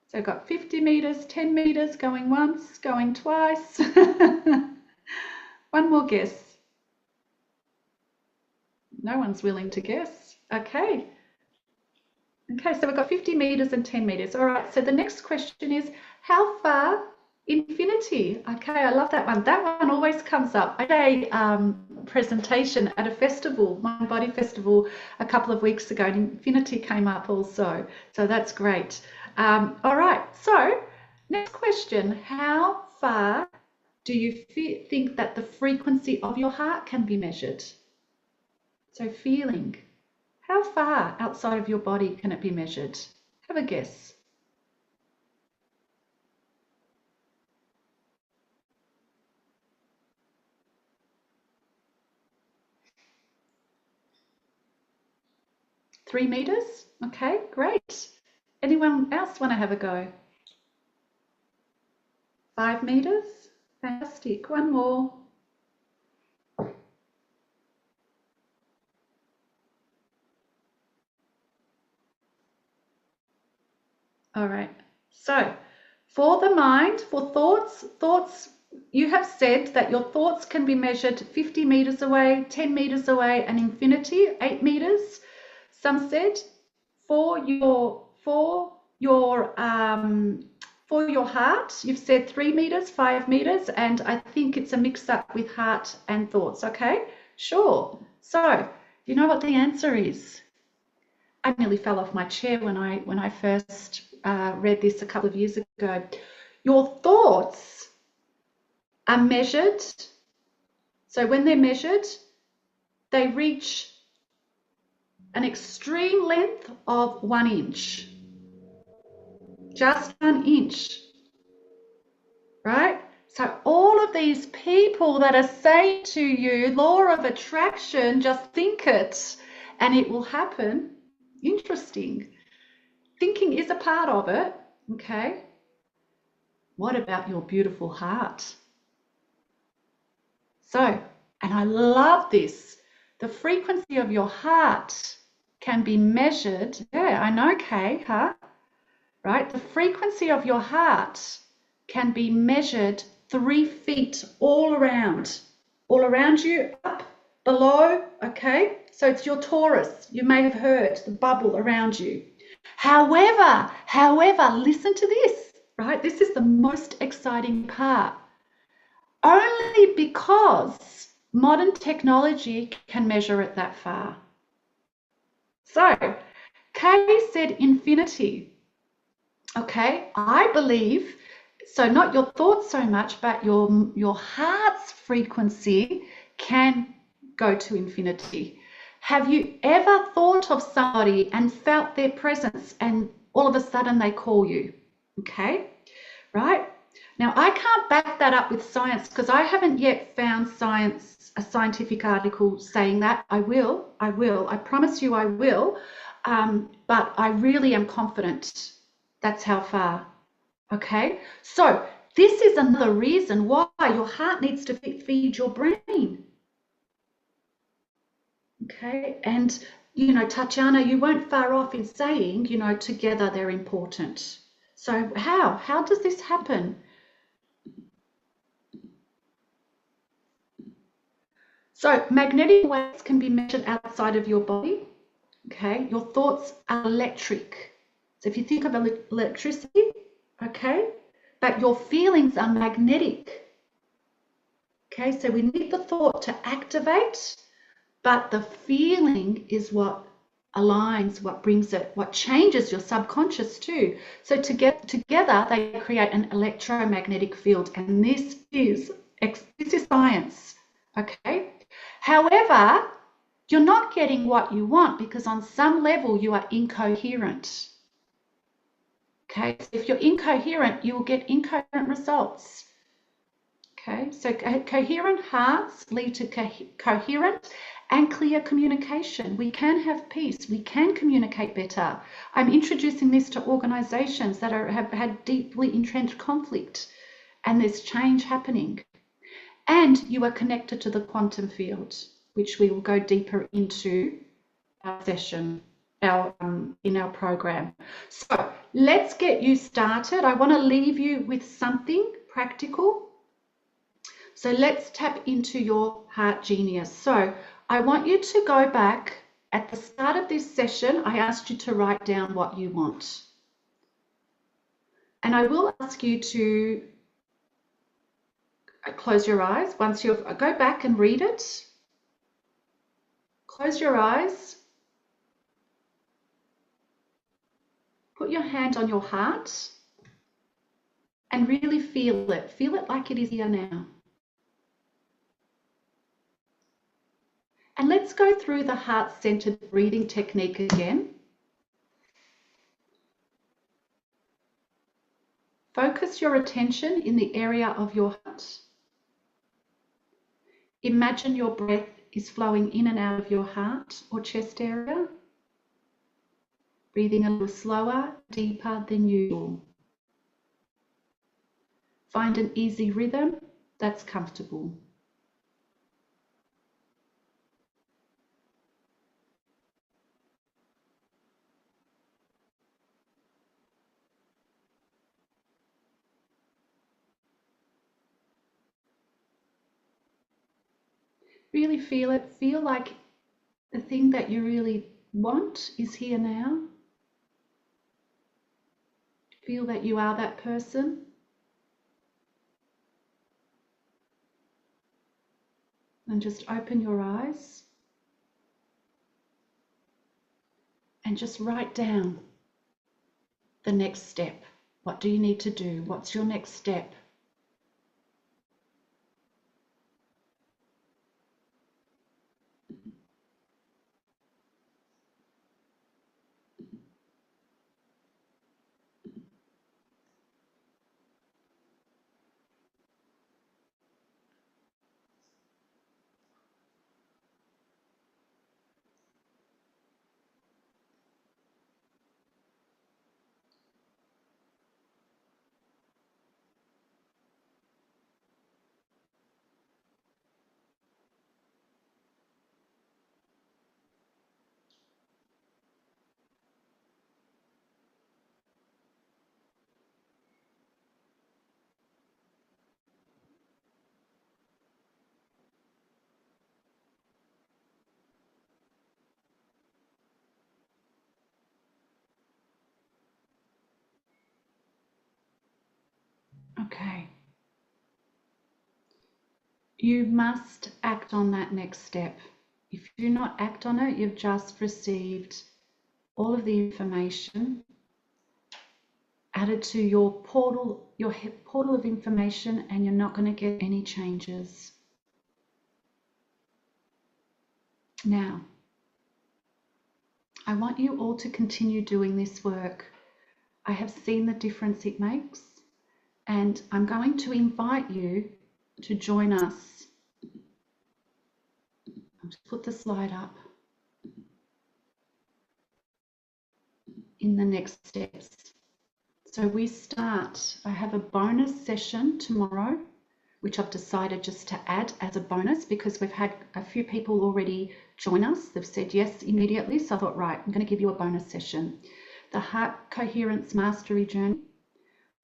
So I've got 50 meters, 10 meters, going once, going twice. One more guess. No one's willing to guess. Okay. Okay, so we've got 50 meters and 10 meters. All right, so the next question is, how far infinity? Okay, I love that one. That one always comes up. I did a presentation at a festival, Mind Body Festival, a couple of weeks ago, and infinity came up also. So that's great. All right, so next question, how far do you think that the frequency of your heart can be measured? So feeling. How far outside of your body can it be measured? Have a guess. Three meters? Okay, great. Anyone else want to have a go? 5 meters? Fantastic. One more. All right. So for the mind, for thoughts, you have said that your thoughts can be measured 50 meters away, 10 meters away, and infinity, 8 meters. Some said for your for your heart. You've said 3 meters, 5 meters, and I think it's a mix up with heart and thoughts. Okay, sure. So, you know what the answer is? I nearly fell off my chair when I first read this a couple of years ago. Your thoughts are measured. So when they're measured, they reach an extreme length of 1 inch. Just 1 inch, right? So all of these people that are saying to you, law of attraction, just think it and it will happen. Interesting. Thinking is a part of it, okay? What about your beautiful heart? So, and I love this, the frequency of your heart can be measured. Yeah, I know, Kay, huh? Right? The frequency of your heart can be measured 3 feet all around you, up, below, okay? So it's your torus. You may have heard the bubble around you. However, listen to this, right? This is the most exciting part. Only because modern technology can measure it that far. So, Kay said infinity. Okay, I believe, so not your thoughts so much, but your heart's frequency can go to infinity. Have you ever thought of somebody and felt their presence and all of a sudden they call you? Okay, right? Now, I can't back that up with science because I haven't yet found a scientific article saying that. I will, I promise you I will, but I really am confident that's how far, okay? So this is another reason why your heart needs to feed your brain, okay? And, you know, Tatiana, you weren't far off in saying, you know, together they're important. So how does this happen? So magnetic waves can be measured outside of your body, okay? Your thoughts are electric. So if you think of electricity, okay, but your feelings are magnetic. Okay, so we need the thought to activate, but the feeling is what aligns, what brings it, what changes your subconscious too. So together they create an electromagnetic field, and this is science. Okay. However, you're not getting what you want because on some level you are incoherent. Okay, so if you're incoherent, you will get incoherent results. Okay, so coherent hearts lead to coherent and clear communication. We can have peace. We can communicate better. I'm introducing this to organizations that have had deeply entrenched conflict, and there's change happening. And you are connected to the quantum field, which we will go deeper into our session. In our program. So let's get you started. I want to leave you with something practical. So let's tap into your heart genius. So I want you to go back at the start of this session. I asked you to write down what you want. And I will ask you to close your eyes. Once you go back and read it, close your eyes. Put your hand on your heart and really feel it. Feel it like it is here now. And let's go through the heart-centered breathing technique again. Focus your attention in the area of your heart. Imagine your breath is flowing in and out of your heart or chest area. Breathing a little slower, deeper than usual. Find an easy rhythm that's comfortable. Really feel it. Feel like the thing that you really want is here now. Feel that you are that person. And just open your eyes and just write down the next step. What do you need to do? What's your next step? Okay. You must act on that next step. If you do not act on it, you've just received all of the information added to your portal of information, and you're not going to get any changes. Now, I want you all to continue doing this work. I have seen the difference it makes, and I'm going to invite you to join us. I'll just put the slide up. In the next steps. So we start, I have a bonus session tomorrow, which I've decided just to add as a bonus because we've had a few people already join us. They've said yes immediately. So I thought, right, I'm going to give you a bonus session. The Heart Coherence Mastery Journey.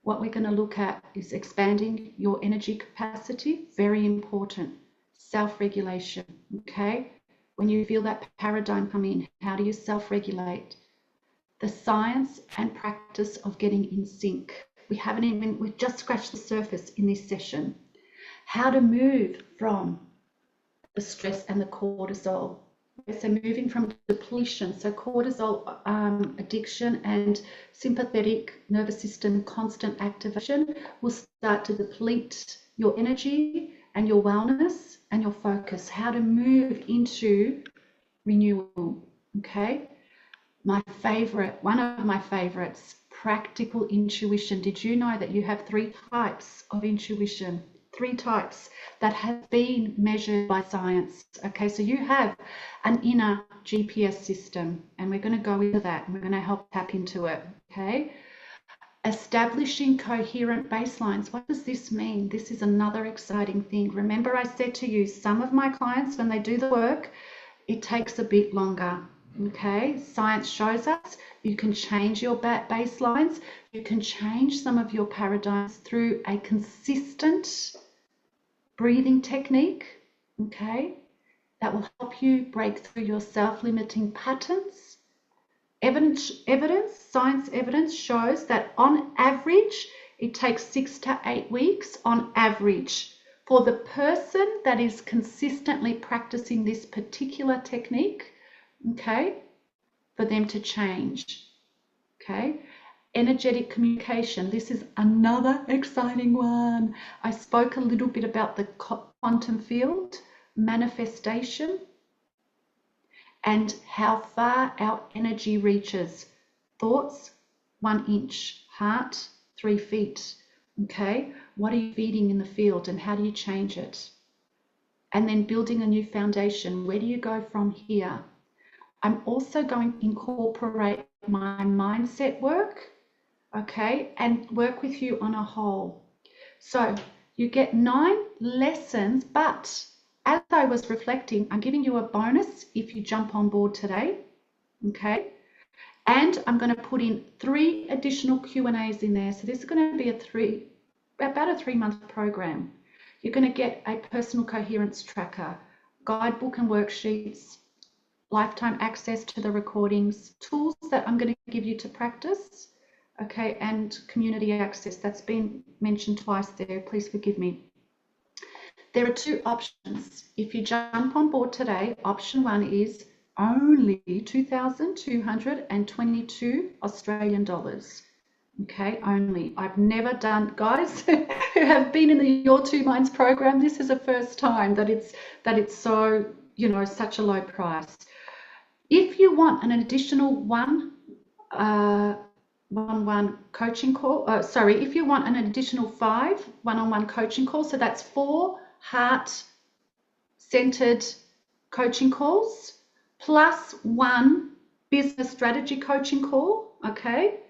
What we're going to look at is expanding your energy capacity. Very important. Self-regulation. Okay. When you feel that paradigm come in, how do you self-regulate? The science and practice of getting in sync. We've just scratched the surface in this session. How to move from the stress and the cortisol. So moving from depletion, so cortisol addiction and sympathetic nervous system constant activation will start to deplete your energy and your wellness and your focus. How to move into renewal, okay? One of my favorites, practical intuition. Did you know that you have 3 types of intuition? 3 types that have been measured by science. Okay, so you have an inner GPS system, and we're going to go into that, and we're going to help tap into it. Okay, establishing coherent baselines. What does this mean? This is another exciting thing. Remember, I said to you, some of my clients, when they do the work, it takes a bit longer. Okay, science shows us you can change your baselines, you can change some of your paradigms through a consistent breathing technique, okay, that will help you break through your self-limiting patterns. Science evidence shows that on average, it takes 6 to 8 weeks on average for the person that is consistently practicing this particular technique, okay, for them to change, okay. Energetic communication. This is another exciting one. I spoke a little bit about the quantum field, manifestation, and how far our energy reaches. Thoughts, 1 inch. Heart, 3 feet. Okay, what are you feeding in the field and how do you change it? And then building a new foundation. Where do you go from here? I'm also going to incorporate my mindset work, okay, and work with you on a whole. So you get 9 lessons, but as I was reflecting, I'm giving you a bonus if you jump on board today, okay? And I'm going to put in 3 additional Q&As in there. So this is going to be about a 3-month program. You're going to get a personal coherence tracker, guidebook and worksheets, lifetime access to the recordings, tools that I'm going to give you to practice, Okay, and community access, that's been mentioned twice there, please forgive me. There are two options. If you jump on board today, option one is only 2,222 Australian dollars. Okay, only. I've never done, guys who have been in the Your Two Minds program, this is the first time that it's so, you know, such a low price. If you want an additional one-on-one coaching call, if you want an additional 5 one-on-one coaching calls, so that's 4 heart-centered coaching calls plus 1 business strategy coaching call, okay?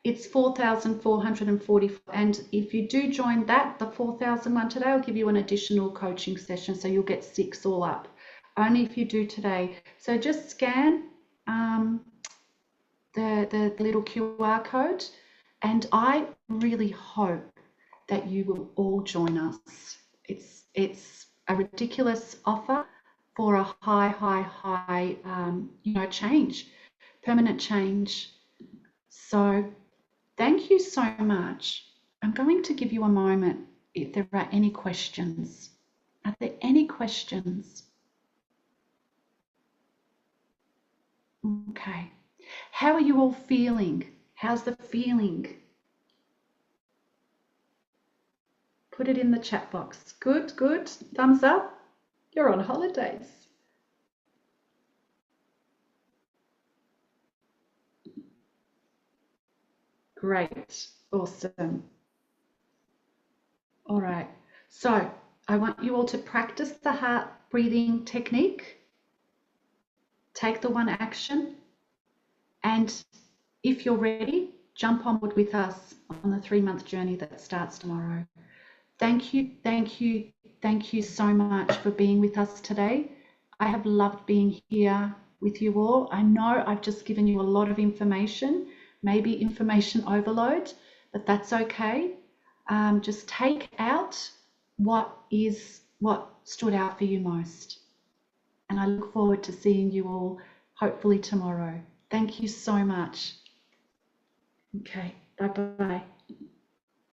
It's 4,440, and if you do join that, the 4,001 today, I'll give you an additional coaching session, so you'll get 6 all up, only if you do today. So just scan the little QR code, and I really hope that you will all join us. It's a ridiculous offer for a high change, permanent change. So thank you so much. I'm going to give you a moment if there are any questions. Are there any questions? Okay. How are you all feeling? How's the feeling? Put it in the chat box. Good, good. Thumbs up. You're on holidays. Great. Awesome. All right. So I want you all to practice the heart breathing technique. Take the one action. And if you're ready, jump on board with us on the 3-month journey that starts tomorrow. Thank you, thank you, thank you so much for being with us today. I have loved being here with you all. I know I've just given you a lot of information, maybe information overload, but that's okay. Just take out what stood out for you most. And I look forward to seeing you all hopefully tomorrow. Thank you so much. Okay, bye-bye.